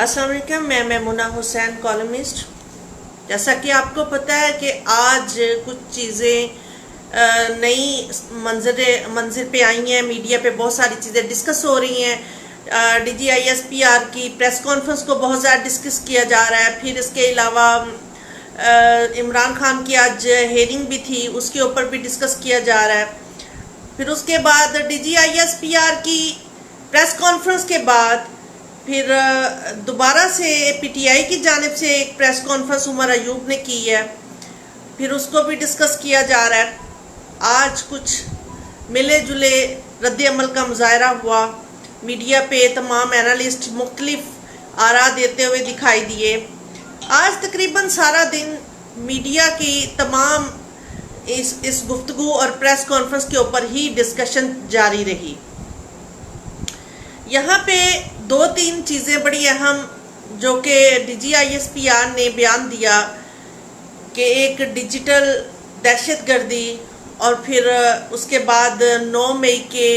السلام علیکم، میں میمونہ حسین کالمسٹ۔ جیسا کہ آپ کو پتہ ہے کہ آج کچھ چیزیں نئی منظر پہ آئی ہیں، میڈیا پہ بہت ساری چیزیں ڈسکس ہو رہی ہیں۔ D G I S P R کی پریس کانفرنس کو بہت زیادہ ڈسکس کیا جا رہا ہے۔ پھر اس کے علاوہ عمران خان کی آج ہیئرنگ بھی تھی، اس کے اوپر بھی ڈسکس کیا جا رہا ہے۔ پھر اس کے بعد D G I S P R کی پریس کانفرنس کے بعد پھر دوبارہ سے پی ٹی آئی کی جانب سے ایک پریس کانفرنس عمر ایوب نے کی ہے، پھر اس کو بھی ڈسکس کیا جا رہا ہے۔ آج کچھ ملے جلے رد عمل کا مظاہرہ ہوا، میڈیا پہ تمام اینالسٹ مختلف آراء دیتے ہوئے دکھائی دیے۔ آج تقریباً سارا دن میڈیا کی تمام اس گفتگو اور پریس کانفرنس کے اوپر ہی ڈسکشن جاری رہی۔ یہاں پہ دو تین چیزیں بڑی اہم جو کہ D G I S P R نے بیان دیا کہ ایک ڈیجیٹل دہشت گردی، اور پھر اس کے بعد 9 مئی کے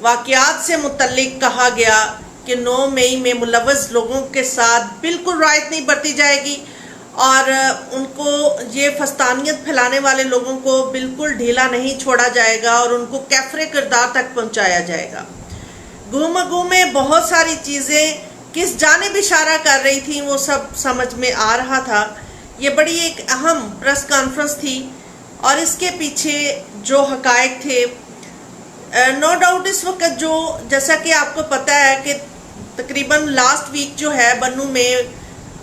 واقعات سے متعلق کہا گیا کہ 9 مئی میں ملوث لوگوں کے ساتھ بالکل رعایت نہیں برتی جائے گی اور ان کو یہ فسطانیت پھیلانے والے لوگوں کو بالکل ڈھیلا نہیں چھوڑا جائے گا اور ان کو کیفر کردار تک پہنچایا جائے گا۔ گفتگو میں بہت ساری چیزیں کس جانب اشارہ کر رہی تھیں وہ سب سمجھ میں آ رہا تھا۔ یہ بڑی ایک اہم پریس کانفرنس تھی اور اس کے پیچھے جو حقائق تھے، نو ڈاؤٹ اس وقت جو جیسا کہ آپ کو پتہ ہے کہ تقریباً لاسٹ ویک جو ہے بنو میں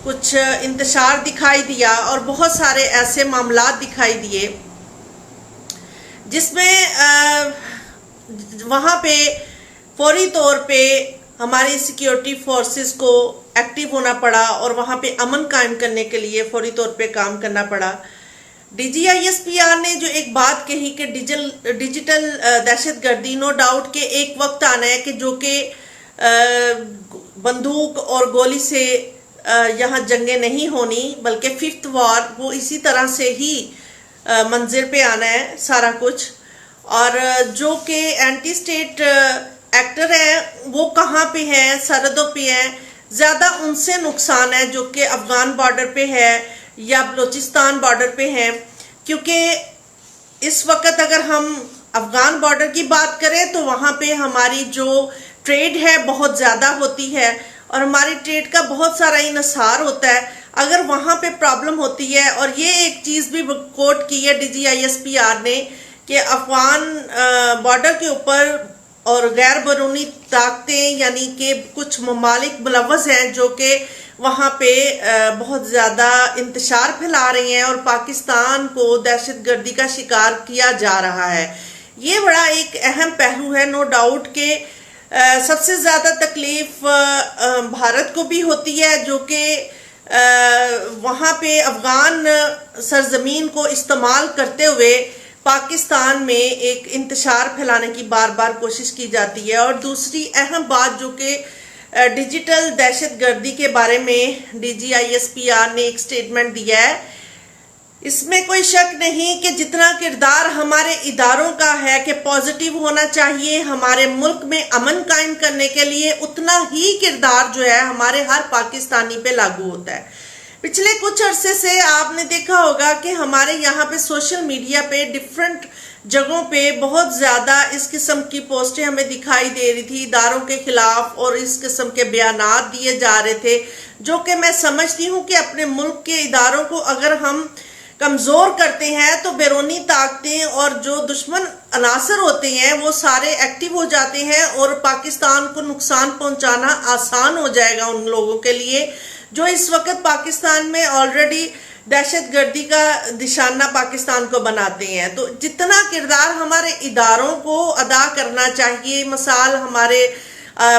کچھ انتشار دکھائی دیا اور بہت سارے ایسے معاملات دکھائی دیے جس میں وہاں پہ فوری طور پہ ہماری سیکیورٹی فورسز کو ایکٹیو ہونا پڑا اور وہاں پہ امن قائم کرنے کے لیے فوری طور پہ کام کرنا پڑا۔ D G I S P R نے جو ایک بات کہی کہ ڈیجیٹل دہشت گردی، نو ڈاؤٹ کہ ایک وقت آنا ہے کہ جو کہ بندوق اور گولی سے یہاں جنگیں نہیں ہونی بلکہ ففتھ وار وہ اسی طرح سے ہی منظر پہ آنا ہے سارا کچھ، اور جو کہ اینٹی اسٹیٹ ایکٹر ہیں وہ کہاں پہ ہیں، سرحدوں پہ ہیں، زیادہ ان سے نقصان ہے جو کہ افغان بارڈر پہ ہے یا بلوچستان بارڈر پہ ہیں، کیونکہ اس وقت اگر ہم افغان بارڈر کی بات کریں تو وہاں پہ ہماری جو ٹریڈ ہے بہت زیادہ ہوتی ہے اور ہماری ٹریڈ کا بہت سارا انحصار ہوتا ہے۔ اگر وہاں پہ پرابلم ہوتی ہے، اور یہ ایک چیز بھی کوٹ کی ہے D G I S P R نے کہ افغان بارڈر کے اوپر اور غیر بیرونی طاقتیں یعنی کہ کچھ ممالک ملوث ہیں جو کہ وہاں پہ بہت زیادہ انتشار پھیلا رہی ہیں اور پاکستان کو دہشت گردی کا شکار کیا جا رہا ہے۔ یہ بڑا ایک اہم پہلو ہے، نو ڈاؤٹ کہ سب سے زیادہ تکلیف بھارت کو بھی ہوتی ہے جو کہ وہاں پہ افغان سرزمین کو استعمال کرتے ہوئے پاکستان میں ایک انتشار پھیلانے کی بار بار کوشش کی جاتی ہے۔ اور دوسری اہم بات جو کہ ڈیجیٹل دہشت گردی کے بارے میں D G I S P R نے ایک سٹیٹمنٹ دیا ہے، اس میں کوئی شک نہیں کہ جتنا کردار ہمارے اداروں کا ہے کہ پازیٹیو ہونا چاہیے ہمارے ملک میں امن قائم کرنے کے لیے، اتنا ہی کردار جو ہے ہمارے ہر پاکستانی پہ لاگو ہوتا ہے۔ پچھلے کچھ عرصے سے آپ نے دیکھا ہوگا کہ ہمارے یہاں پہ سوشل میڈیا پہ ڈیفرنٹ جگہوں پہ بہت زیادہ اس قسم کی پوسٹیں ہمیں دکھائی دے رہی تھی اداروں کے خلاف، اور اس قسم کے بیانات دیے جا رہے تھے جو کہ میں سمجھتی ہوں کہ اپنے ملک کے اداروں کو اگر ہم کمزور کرتے ہیں تو بیرونی طاقتیں اور جو دشمن عناصر ہوتے ہیں وہ سارے ایکٹیو ہو جاتے ہیں اور پاکستان کو نقصان پہنچانا آسان ہو جائے گا ان لوگوں کے لیے جو اس وقت پاکستان میں آلریڈی دہشت گردی کا نشانہ پاکستان کو بناتے ہیں۔ تو جتنا کردار ہمارے اداروں کو ادا کرنا چاہیے، مثال ہمارے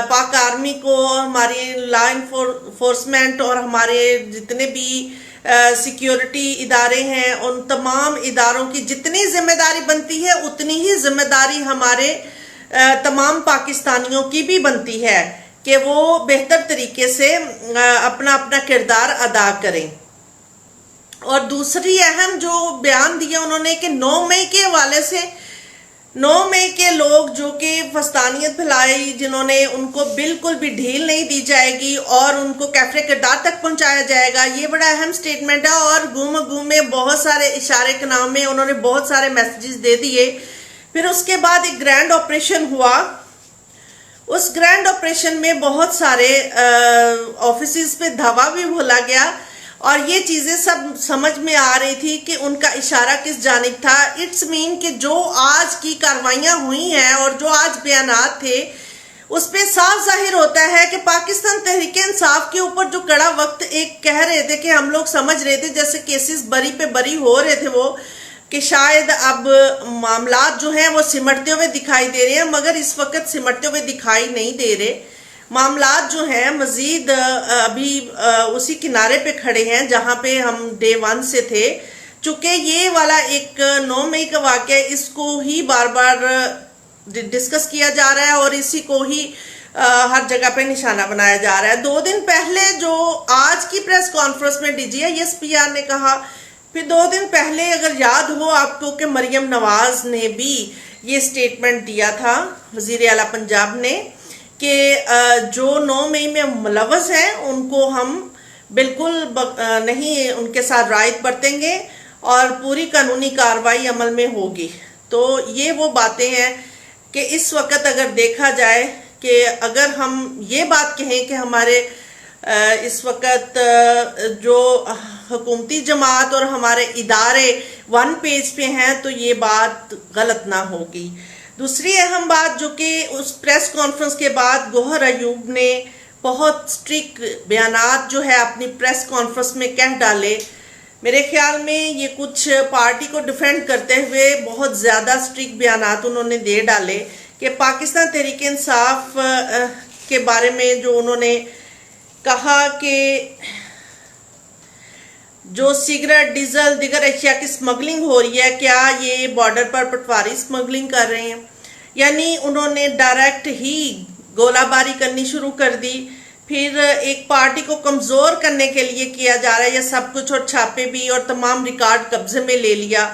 پاک آرمی کو، ہماری لا انفورسمنٹ اور ہمارے جتنے بھی سیکیورٹی ادارے ہیں، ان تمام اداروں کی جتنی ذمہ داری بنتی ہے اتنی ہی ذمہ داری ہمارے تمام پاکستانیوں کی بھی بنتی ہے کہ وہ بہتر طریقے سے اپنا کردار ادا کریں۔ اور دوسری اہم جو بیان دیا انہوں نے کہ 9 مئی کے حوالے سے 9 مئی کے لوگ جو کہ فستانیت پھیلائی، جنہوں نے ان کو بالکل بھی ڈھیل نہیں دی جائے گی اور ان کو کیفرے کردار تک پہنچایا جائے گا، یہ بڑا اہم سٹیٹمنٹ ہے۔ اور گوم میں بہت سارے اشارے کے نام میں انہوں نے بہت سارے میسیجز دے دیے۔ پھر اس کے بعد ایک گرینڈ آپریشن ہوا، اس گرینڈ آپریشن میں بہت سارے آفیسز پہ دھاوا بھی بھولا گیا، اور یہ چیزیں سب سمجھ میں آ رہی تھی کہ ان کا اشارہ کس جانب تھا۔ اٹس مین کہ جو آج کی کاروائیاں ہوئی ہیں اور جو آج بیانات تھے، اس پہ صاف ظاہر ہوتا ہے کہ پاکستان تحریک انصاف کے اوپر جو کڑا وقت ایک کہہ رہے تھے کہ ہم لوگ سمجھ رہے تھے جیسے کیسز بری پہ بری ہو رہے تھے، وہ کہ شاید اب معاملات جو ہیں وہ سمٹتے ہوئے دکھائی دے رہے ہیں، مگر اس وقت سمٹتے ہوئے دکھائی نہیں دے رہے۔ معاملات جو ہیں مزید ابھی اسی کنارے پہ کھڑے ہیں جہاں پہ ہم ڈے 1 سے تھے، چونکہ یہ والا ایک 9 مئی کا واقعہ، اس کو ہی بار بار ڈسکس کیا جا رہا ہے اور اسی کو ہی ہر جگہ پہ نشانہ بنایا جا رہا ہے۔ 2 دن پہلے جو آج کی پریس کانفرنس میں DGI/SPR نے کہا، پھر 2 دن پہلے اگر یاد ہو آپ کو کہ مریم نواز نے بھی یہ سٹیٹمنٹ دیا تھا، وزیر اعلیٰ پنجاب نے، کہ جو 9 مئی میں ملوث ہیں ان کو ہم بالکل نہیں ان کے ساتھ رعایت برتیں گے اور پوری قانونی کارروائی عمل میں ہوگی۔ تو یہ وہ باتیں ہیں کہ اس وقت اگر دیکھا جائے کہ اگر ہم یہ بات کہیں کہ ہمارے اس وقت جو حکومتی جماعت اور ہمارے ادارے 1 پیج پہ ہیں تو یہ بات غلط نہ ہوگی۔ دوسری اہم بات جو کہ اس پریس کانفرنس کے بعد گوہر ایوب نے بہت سٹرک بیانات جو ہے اپنی پریس کانفرنس میں کہہ ڈالے، میرے خیال میں یہ کچھ پارٹی کو ڈیفینڈ کرتے ہوئے بہت زیادہ سٹرک بیانات انہوں نے دے ڈالے کہ پاکستان تحریک انصاف کے بارے میں جو انہوں نے کہا کہ جو سگریٹ، ڈیزل، دیگر اشیاء کی سمگلنگ ہو رہی ہے، کیا یہ بارڈر پر پٹواری سمگلنگ کر رہے ہیں؟ یعنی انہوں نے ڈائریکٹ ہی گولہ باری کرنی شروع کر دی۔ پھر ایک پارٹی کو کمزور کرنے کے لیے کیا جا رہا ہے یہ سب کچھ، اور چھاپے بھی اور تمام ریکارڈ قبضے میں لے لیا۔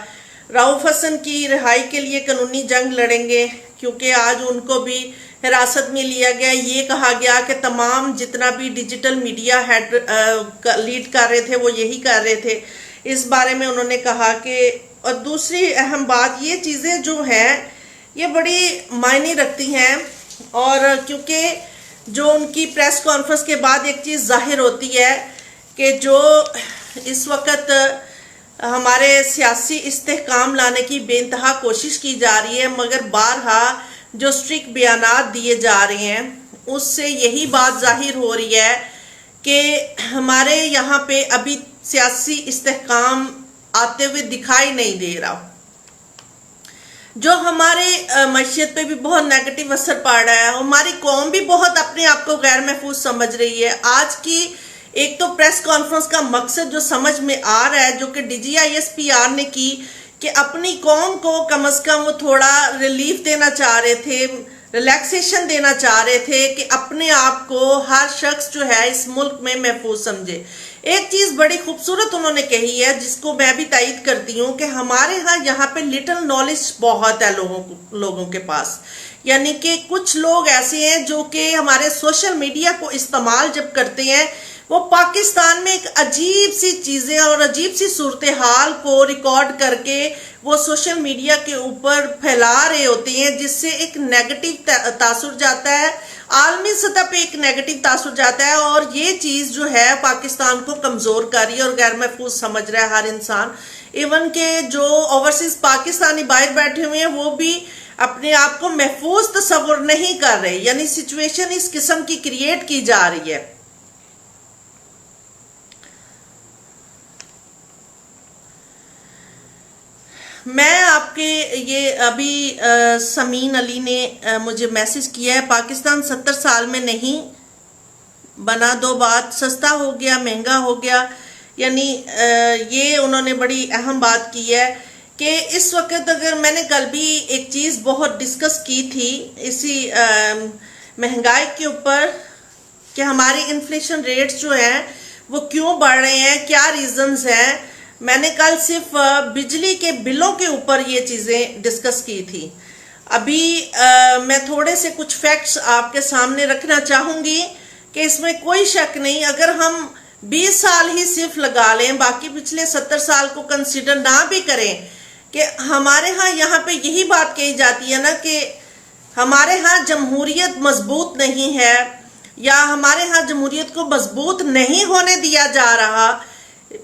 رؤف حسن کی رہائی کے لیے قانونی جنگ لڑیں گے، کیونکہ آج ان کو بھی حراست میں لیا گیا۔ یہ کہا گیا کہ تمام جتنا بھی ڈیجیٹل میڈیا ہیڈ لیڈ کر رہے تھے وہ یہی کر رہے تھے۔ اس بارے میں انہوں نے کہا کہ، اور دوسری اہم بات، یہ چیزیں جو ہیں یہ بڑی معنی رکھتی ہیں، اور کیونکہ جو ان کی پریس کانفرنس کے بعد ایک چیز ظاہر ہوتی ہے کہ جو اس وقت ہمارے سیاسی استحکام لانے کی بے انتہا کوشش کی جا رہی ہے، مگر بارہا جو سٹرک بیانات دیے جا رہے ہیں اس سے یہی بات ظاہر ہو رہی ہے کہ ہمارے یہاں پہ ابھی سیاسی استحکام آتے ہوئے دکھائی نہیں دے رہا، جو ہمارے معیشت پہ بھی بہت نیگیٹو اثر پڑ رہا ہے۔ ہماری قوم بھی بہت اپنے آپ کو غیر محفوظ سمجھ رہی ہے۔ آج کی ایک تو پریس کانفرنس کا مقصد جو سمجھ میں آ رہا ہے، جو کہ DGI/SPR نے کی، کہ اپنی قوم کو کم از کم وہ تھوڑا ریلیف دینا چاہ رہے تھے، ریلیکسیشن دینا چاہ رہے تھے کہ اپنے آپ کو ہر شخص جو ہے اس ملک میں محفوظ سمجھے۔ ایک چیز بڑی خوبصورت انہوں نے کہی ہے جس کو میں بھی تائید کرتی ہوں کہ ہمارے ہاں یہاں پہ لٹل نالج بہت ہے لوگوں کے پاس، یعنی کہ کچھ لوگ ایسے ہیں جو کہ ہمارے سوشل میڈیا کو استعمال جب کرتے ہیں، وہ پاکستان میں ایک عجیب سی چیزیں اور عجیب سی صورتحال کو ریکارڈ کر کے وہ سوشل میڈیا کے اوپر پھیلا رہے ہوتے ہیں، جس سے ایک نیگیٹو تاثر جاتا ہے، عالمی سطح پہ ایک نیگیٹو تاثر جاتا ہے، اور یہ چیز جو ہے پاکستان کو کمزور کر رہی ہے اور غیر محفوظ سمجھ رہا ہے ہر انسان۔ ایون کہ جو اوورسیز پاکستانی باہر بیٹھے ہوئے ہیں وہ بھی اپنے آپ کو محفوظ تصور نہیں کر رہے، یعنی سچویشن اس قسم کی کریٹ کی جا رہی ہے۔ میں آپ کے یہ ابھی سمین علی نے مجھے میسج کیا ہے، پاکستان 70 سال میں نہیں بنا، 2 بات سستا ہو گیا، مہنگا ہو گیا، یعنی یہ انہوں نے بڑی اہم بات کی ہے کہ اس وقت اگر میں نے کل بھی ایک چیز بہت ڈسکس کی تھی اسی مہنگائی کے اوپر کہ ہماری انفلیشن ریٹس جو ہیں وہ کیوں بڑھ رہے ہیں، کیا ریزنز ہیں۔ میں نے کل صرف بجلی کے بلوں کے اوپر یہ چیزیں ڈسکس کی تھی، ابھی میں تھوڑے سے کچھ فیکٹس آپ کے سامنے رکھنا چاہوں گی کہ اس میں کوئی شک نہیں، اگر ہم 20 سال ہی صرف لگا لیں، باقی پچھلے 70 سال کو کنسیڈر نہ بھی کریں، کہ ہمارے ہاں یہاں پہ یہی بات کہی جاتی ہے نا کہ ہمارے ہاں جمہوریت مضبوط نہیں ہے، یا ہمارے ہاں جمہوریت کو مضبوط نہیں ہونے دیا جا رہا۔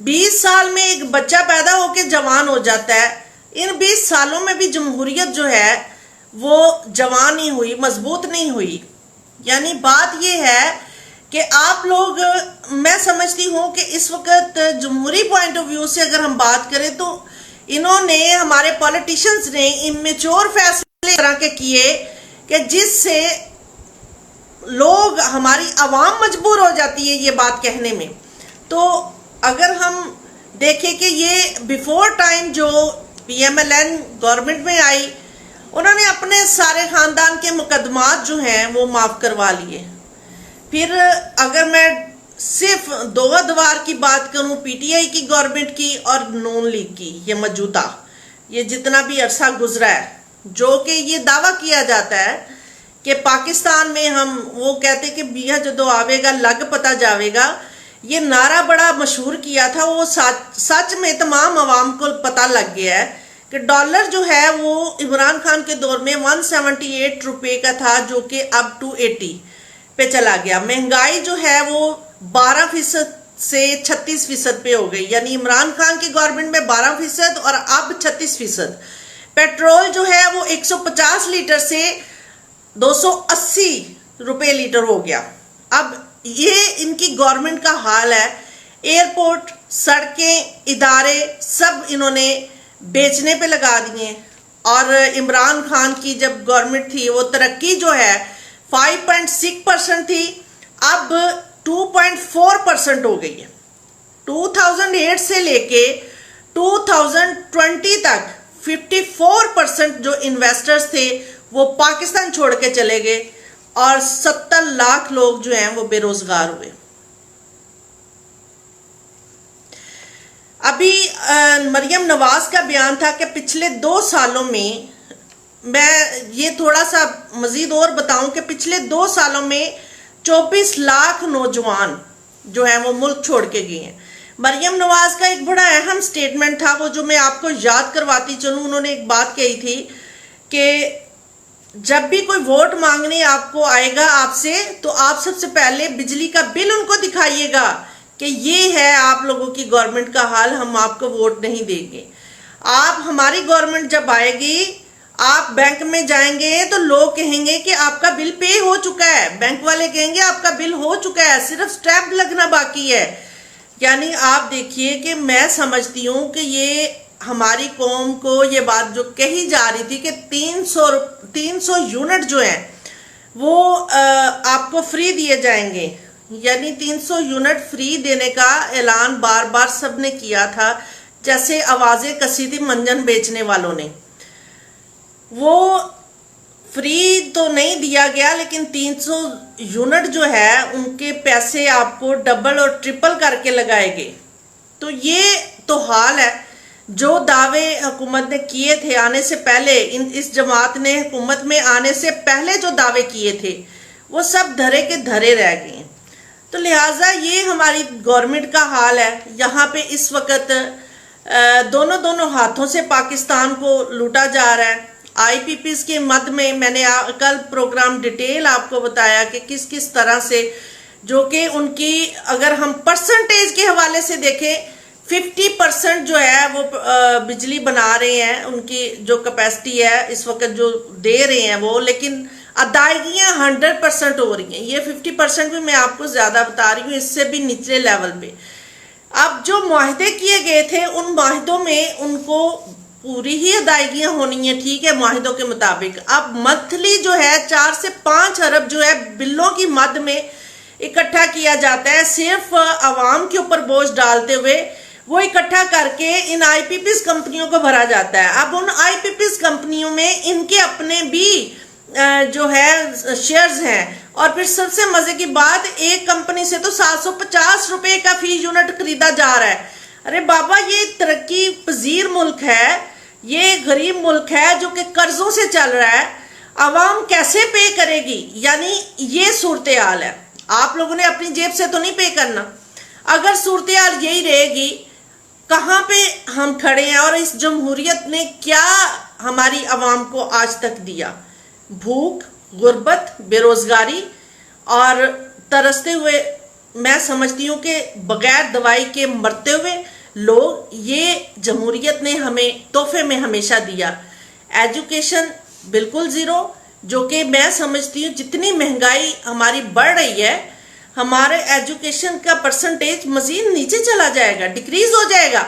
20 سال میں ایک بچہ پیدا ہو کے جوان ہو جاتا ہے، ان 20 سالوں میں بھی جمہوریت جو ہے وہ جوان نہیں ہوئی، مضبوط نہیں ہوئی۔ یعنی بات یہ ہے کہ آپ لوگ، میں سمجھتی ہوں کہ اس وقت جمہوری پوائنٹ آف ویو سے اگر ہم بات کریں تو انہوں نے، ہمارے پولیٹیشنز نے امیچور فیصلے اس طرح کے کیے کہ جس سے لوگ، ہماری عوام مجبور ہو جاتی ہے یہ بات کہنے میں۔ تو اگر ہم دیکھیں کہ یہ بیفور ٹائم جو P M L N government میں آئی، انہوں نے اپنے سارے خاندان کے مقدمات جو ہیں وہ معاف کروا لیے۔ پھر اگر میں صرف دو ادوار کی بات کروں، پی ٹی آئی کی گورنمنٹ کی اور نون لیگ کی، یہ موجودہ یہ جتنا بھی عرصہ گزرا ہے، جو کہ یہ دعویٰ کیا جاتا ہے کہ پاکستان میں ہم، وہ کہتے کہ بیہ جدو آوے گا لگ پتا جاوے گا، یہ نعرہ بڑا مشہور کیا تھا، وہ سچ میں تمام عوام کو پتہ لگ گیا ہے کہ ڈالر جو ہے وہ عمران خان کے دور میں 178 روپے کا تھا، جو کہ اب 280 پہ چلا گیا۔ مہنگائی جو ہے وہ 12% سے 36% پہ ہو گئی، یعنی عمران خان کی گورنمنٹ میں 12% اور اب 36%۔ پیٹرول جو ہے وہ 150 لیٹر سے 280 روپے لیٹر ہو گیا۔ اب یہ ان کی گورنمنٹ کا حال ہے۔ ایئرپورٹ، سڑکیں، ادارے سب انہوں نے بیچنے پہ لگا دیے، اور عمران خان کی جب گورنمنٹ تھی وہ ترقی جو ہے 5.6% تھی، اب 2.4% ہو گئی ہے۔ 2008 سے لے کے 2020 تک 54% جو انویسٹرز تھے وہ پاکستان چھوڑ کے چلے گئے، اور 70 لاکھ لوگ جو ہیں وہ بے روزگار ہوئے۔ ابھی مریم نواز کا بیان تھا کہ پچھلے 2 سالوں میں یہ تھوڑا سا مزید اور بتاؤں کہ پچھلے 2 سالوں میں 24 لاکھ نوجوان جو ہیں وہ ملک چھوڑ کے گئے ہیں۔ مریم نواز کا ایک بڑا اہم سٹیٹمنٹ تھا، وہ جو میں آپ کو یاد کرواتی چلوں۔ انہوں نے ایک بات کہی تھی کہ جب بھی کوئی ووٹ مانگنے آپ کو آئے گا آپ سے، تو آپ سب سے پہلے بجلی کا بل ان کو دکھائیے گا کہ یہ ہے آپ لوگوں کی گورنمنٹ کا حال، ہم آپ کو ووٹ نہیں دیں گے۔ آپ، ہماری گورنمنٹ جب آئے گی، آپ بینک میں جائیں گے تو لوگ کہیں گے کہ آپ کا بل پے ہو چکا ہے، بینک والے کہیں گے آپ کا بل ہو چکا ہے، صرف سٹیمپ لگنا باقی ہے۔ یعنی آپ دیکھیے کہ میں سمجھتی ہوں کہ یہ ہماری قوم کو یہ بات جو کہی جا رہی تھی کہ 300 یونٹ جو ہیں وہ آپ کو فری دیے جائیں گے، یعنی 300 یونٹ فری دینے کا اعلان بار بار سب نے کیا تھا، جیسے آوازیں کسی تھی منجن بیچنے والوں نے۔ وہ فری تو نہیں دیا گیا، لیکن 300 یونٹ جو ہے ان کے پیسے آپ کو ڈبل اور ٹرپل کر کے لگائے گئے۔ تو یہ تو حال ہے۔ جو دعوے حکومت نے کیے تھے آنے سے پہلے، اس جماعت نے حکومت میں آنے سے پہلے جو دعوے کیے تھے وہ سب دھرے کے دھرے رہ گئے ہیں۔ تو لہٰذا یہ ہماری گورنمنٹ کا حال ہے۔ یہاں پہ اس وقت دونوں ہاتھوں سے پاکستان کو لوٹا جا رہا ہے۔ آئی پی پیز کے مد میں نے کل پروگرام ڈیٹیل آپ کو بتایا کہ کس طرح سے، جو کہ ان کی اگر ہم پرسنٹیج کے حوالے سے دیکھیں، 50% جو ہے وہ بجلی بنا رہے ہیں، ان کی جو کیپیسٹی ہے اس وقت جو دے رہے ہیں وہ، لیکن ادائیگیاں 100% ہو رہی ہیں۔ یہ 50% بھی میں آپ کو زیادہ بتا رہی ہوں، اس سے بھی نچلے لیول پہ۔ اب جو معاہدے کیے گئے تھے ان معاہدوں میں ان کو پوری ہی ادائیگیاں ہونی ہیں، ٹھیک ہے، معاہدوں کے مطابق۔ اب منتھلی جو ہے 4 سے 5 ارب جو ہے بلوں کی مد میں اکٹھا کیا جاتا ہے، صرف عوام کے اوپر بوجھ ڈالتے ہوئے وہ اکٹھا کر کے ان آئی پی پیز کمپنیوں کو بھرا جاتا ہے۔ اب ان آئی پی پیز کمپنیوں میں ان کے اپنے بھی جو ہے شیئرز ہیں، اور پھر سب سے مزے کی بات، ایک کمپنی سے تو 750 روپے کا فی یونٹ خریدا جا رہا ہے۔ ارے بابا، یہ ترقی پذیر ملک ہے، یہ غریب ملک ہے جو کہ قرضوں سے چل رہا ہے، عوام کیسے پے کرے گی؟ یعنی یہ صورتحال ہے. آپ لوگوں نے اپنی جیب سے تو نہیں پے کرنا. اگر صورتحال یہی رہے گی، کہاں پہ ہم کھڑے ہیں؟ اور اس جمہوریت نے کیا ہماری عوام کو آج تک دیا؟ بھوک، غربت، بے روزگاری اور ترستے ہوئے، میں سمجھتی ہوں کہ بغیر دوائی کے مرتے ہوئے لوگ، یہ جمہوریت نے ہمیں تحفے میں ہمیشہ دیا. ایجوکیشن بالکل زیرو، جو کہ میں سمجھتی ہوں جتنی مہنگائی ہماری بڑھ رہی ہے، ہمارے ایجوکیشن کا پرسنٹیج مزید نیچے چلا جائے گا، ڈیکریز ہو جائے گا.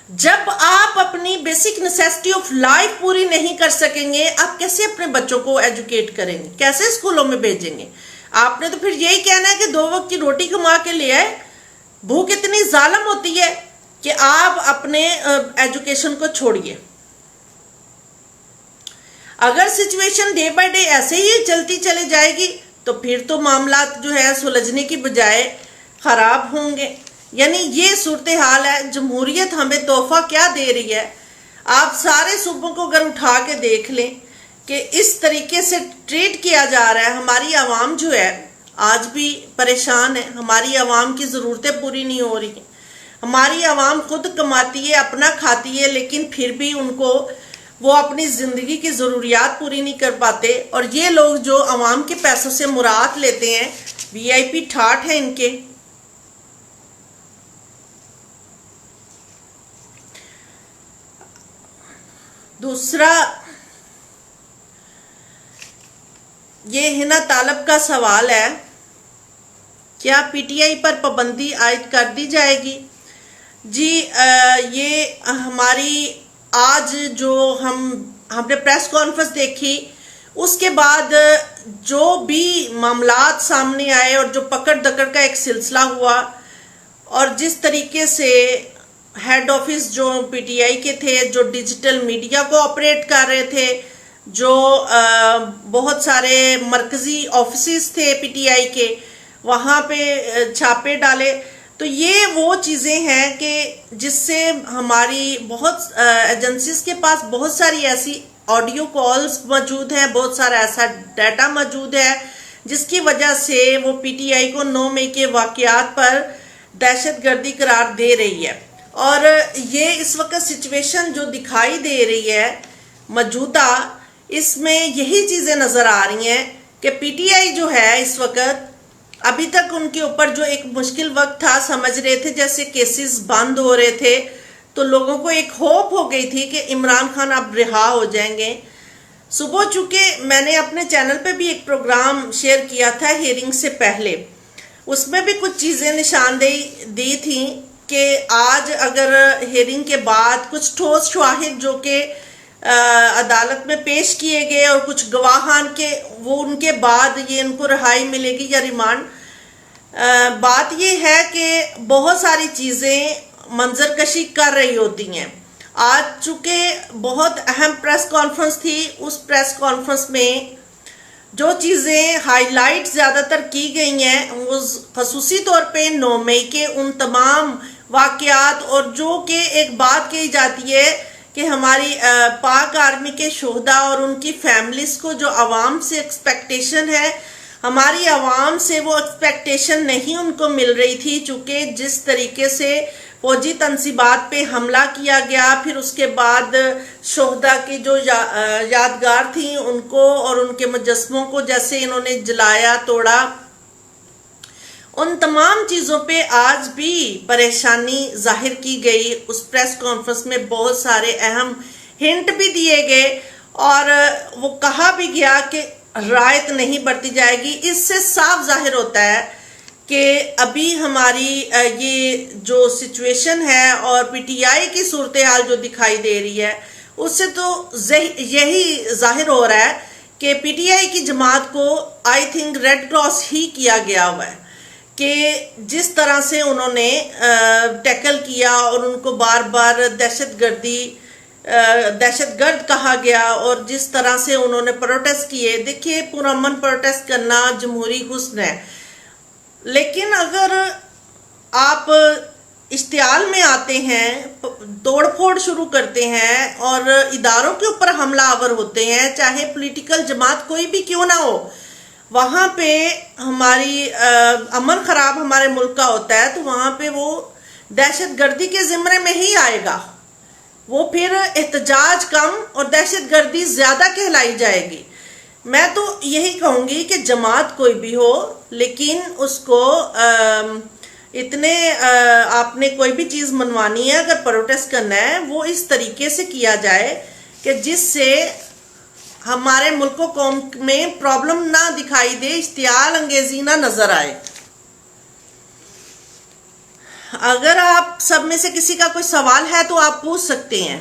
جب آپ اپنی بیسک نیسیسٹی آف لائف پوری نہیں کر سکیں گے، آپ کیسے اپنے بچوں کو ایجوکیٹ کریں گے؟ کیسے اسکولوں میں بھیجیں گے؟ آپ نے تو پھر یہی کہنا ہے کہ 2 وقت کی روٹی کما کے لے آئے. بھوک اتنی ظالم ہوتی ہے کہ آپ اپنے ایجوکیشن کو چھوڑیے. اگر سچویشن ڈے بائی ڈے ایسے ہی چلتی چلی جائے گی تو پھر تو معاملات جو ہے سلجھنے کی بجائے خراب ہوں گے. یعنی یہ صورتحال ہے. جمہوریت ہمیں تحفہ کیا دے رہی ہے؟ آپ سارے صوبوں کو اگر اٹھا کے دیکھ لیں کہ اس طریقے سے ٹریٹ کیا جا رہا ہے. ہماری عوام جو ہے آج بھی پریشان ہے. ہماری عوام کی ضرورتیں پوری نہیں ہو رہی ہیں. ہماری عوام خود کماتی ہے، اپنا کھاتی ہے، لیکن پھر بھی ان کو وہ اپنی زندگی کی ضروریات پوری نہیں کر پاتے. اور یہ لوگ جو عوام کے پیسوں سے مراد لیتے ہیں، وی آئی پی ٹھاٹ ہیں ان کے. دوسرا یہ ہنا طالب کا سوال ہے، کیا پی ٹی آئی پر پابندی عائد کر دی جائے گی؟ جی یہ ہماری آج جو ہم نے پریس کانفرنس دیکھی، اس کے بعد جو بھی معاملات سامنے آئے اور جو پکڑ دکڑ کا ایک سلسلہ ہوا، اور جس طریقے سے ہیڈ آفس جو پی ٹی آئی کے تھے، جو ڈیجیٹل میڈیا کو آپریٹ کر رہے تھے، جو بہت سارے مرکزی آفیسز تھے پی ٹی آئی کے، وہاں پہ چھاپے ڈالے. تو یہ وہ چیزیں ہیں کہ جس سے ہماری بہت ایجنسیز کے پاس بہت ساری ایسی آڈیو کالز موجود ہیں، بہت سارا ایسا ڈیٹا موجود ہے جس کی وجہ سے وہ پی ٹی آئی کو 9 مئی کے واقعات پر دہشت گردی قرار دے رہی ہے. اور یہ اس وقت سچویشن جو دکھائی دے رہی ہے موجودہ، اس میں یہی چیزیں نظر آ رہی ہیں کہ پی ٹی آئی جو ہے اس وقت، ابھی تک ان کے اوپر جو ایک مشکل وقت تھا، سمجھ رہے تھے جیسے کیسز بند ہو رہے تھے تو لوگوں کو ایک ہوپ ہو گئی تھی کہ عمران خان اب رہا ہو جائیں گے. صبح چونکہ میں نے اپنے چینل پہ بھی ایک پروگرام شیئر کیا تھا ہیئرنگ سے پہلے، اس میں بھی کچھ چیزیں نشاندہی دی تھیں کہ آج اگر ہیئرنگ کے بعد کچھ ٹھوس شواہد جو کہ عدالت میں پیش کیے گئے اور کچھ گواہان کے وہ ان کے بعد یہ ان کو رہائی ملے گی یا ریمانڈ. بات یہ ہے کہ بہت ساری چیزیں منظر کشی کر رہی ہوتی ہیں. آج چونکہ بہت اہم پریس کانفرنس تھی، اس پریس کانفرنس میں جو چیزیں ہائی لائٹ زیادہ تر کی گئی ہیں، وہ خصوصی طور پہ 9 مئی کے ان تمام واقعات، اور جو کہ ایک بات کہی جاتی ہے کہ ہماری پاک آرمی کے شہداء اور ان کی فیملیز کو جو عوام سے ایکسپیکٹیشن ہے، ہماری عوام سے وہ ایکسپیکٹیشن نہیں ان کو مل رہی تھی. چونکہ جس طریقے سے فوجی تنصیبات پہ حملہ کیا گیا، پھر اس کے بعد شہداء کی جو یادگار تھیں ان کو اور ان کے مجسموں کو جیسے انہوں نے جلایا توڑا، ان تمام چیزوں پہ آج بھی پریشانی ظاہر کی گئی. اس پریس کانفرنس میں بہت سارے اہم ہنٹ بھی دیے گئے اور وہ کہا بھی گیا کہ رعایت نہیں برتی جائے گی. اس سے صاف ظاہر ہوتا ہے کہ ابھی ہماری یہ جو سچویشن ہے اور پی ٹی آئی کی صورتحال جو دکھائی دے رہی ہے، اس سے تو یہی ظاہر ہو رہا ہے کہ پی ٹی آئی کی جماعت کو آئی تھنک ریڈ کراس ہی کیا گیا ہوا ہے کہ جس طرح سے انہوں نے ٹیکل کیا اور ان کو بار بار دہشت گرد کہا گیا، اور جس طرح سے انہوں نے پروٹیسٹ کیے. دیکھیے، پرامن پروٹیسٹ کرنا جمہوری حسن ہے، لیکن اگر آپ اشتعال میں آتے ہیں، توڑ پھوڑ شروع کرتے ہیں اور اداروں کے اوپر حملہ آور ہوتے ہیں، چاہے پولیٹیکل جماعت کوئی بھی کیوں نہ ہو، وہاں پہ ہماری امن خراب ہمارے ملک کا ہوتا ہے، تو وہاں پہ وہ دہشت گردی کے زمرے میں ہی آئے گا، وہ پھر احتجاج کم اور دہشت گردی زیادہ کہلائی جائے گی۔ میں تو یہی کہوں گی کہ جماعت کوئی بھی ہو، لیکن اس کو اتنے آپ نے کوئی بھی چیز منوانی ہے، اگر پروٹیسٹ کرنا ہے، وہ اس طریقے سے کیا جائے کہ جس سے ہمارے ملک و قوم میں پرابلم نہ دکھائی دے، اشتعال انگیزی نہ نظر آئے۔ اگر آپ سب میں سے کسی کا کوئی سوال ہے تو آپ پوچھ سکتے ہیں۔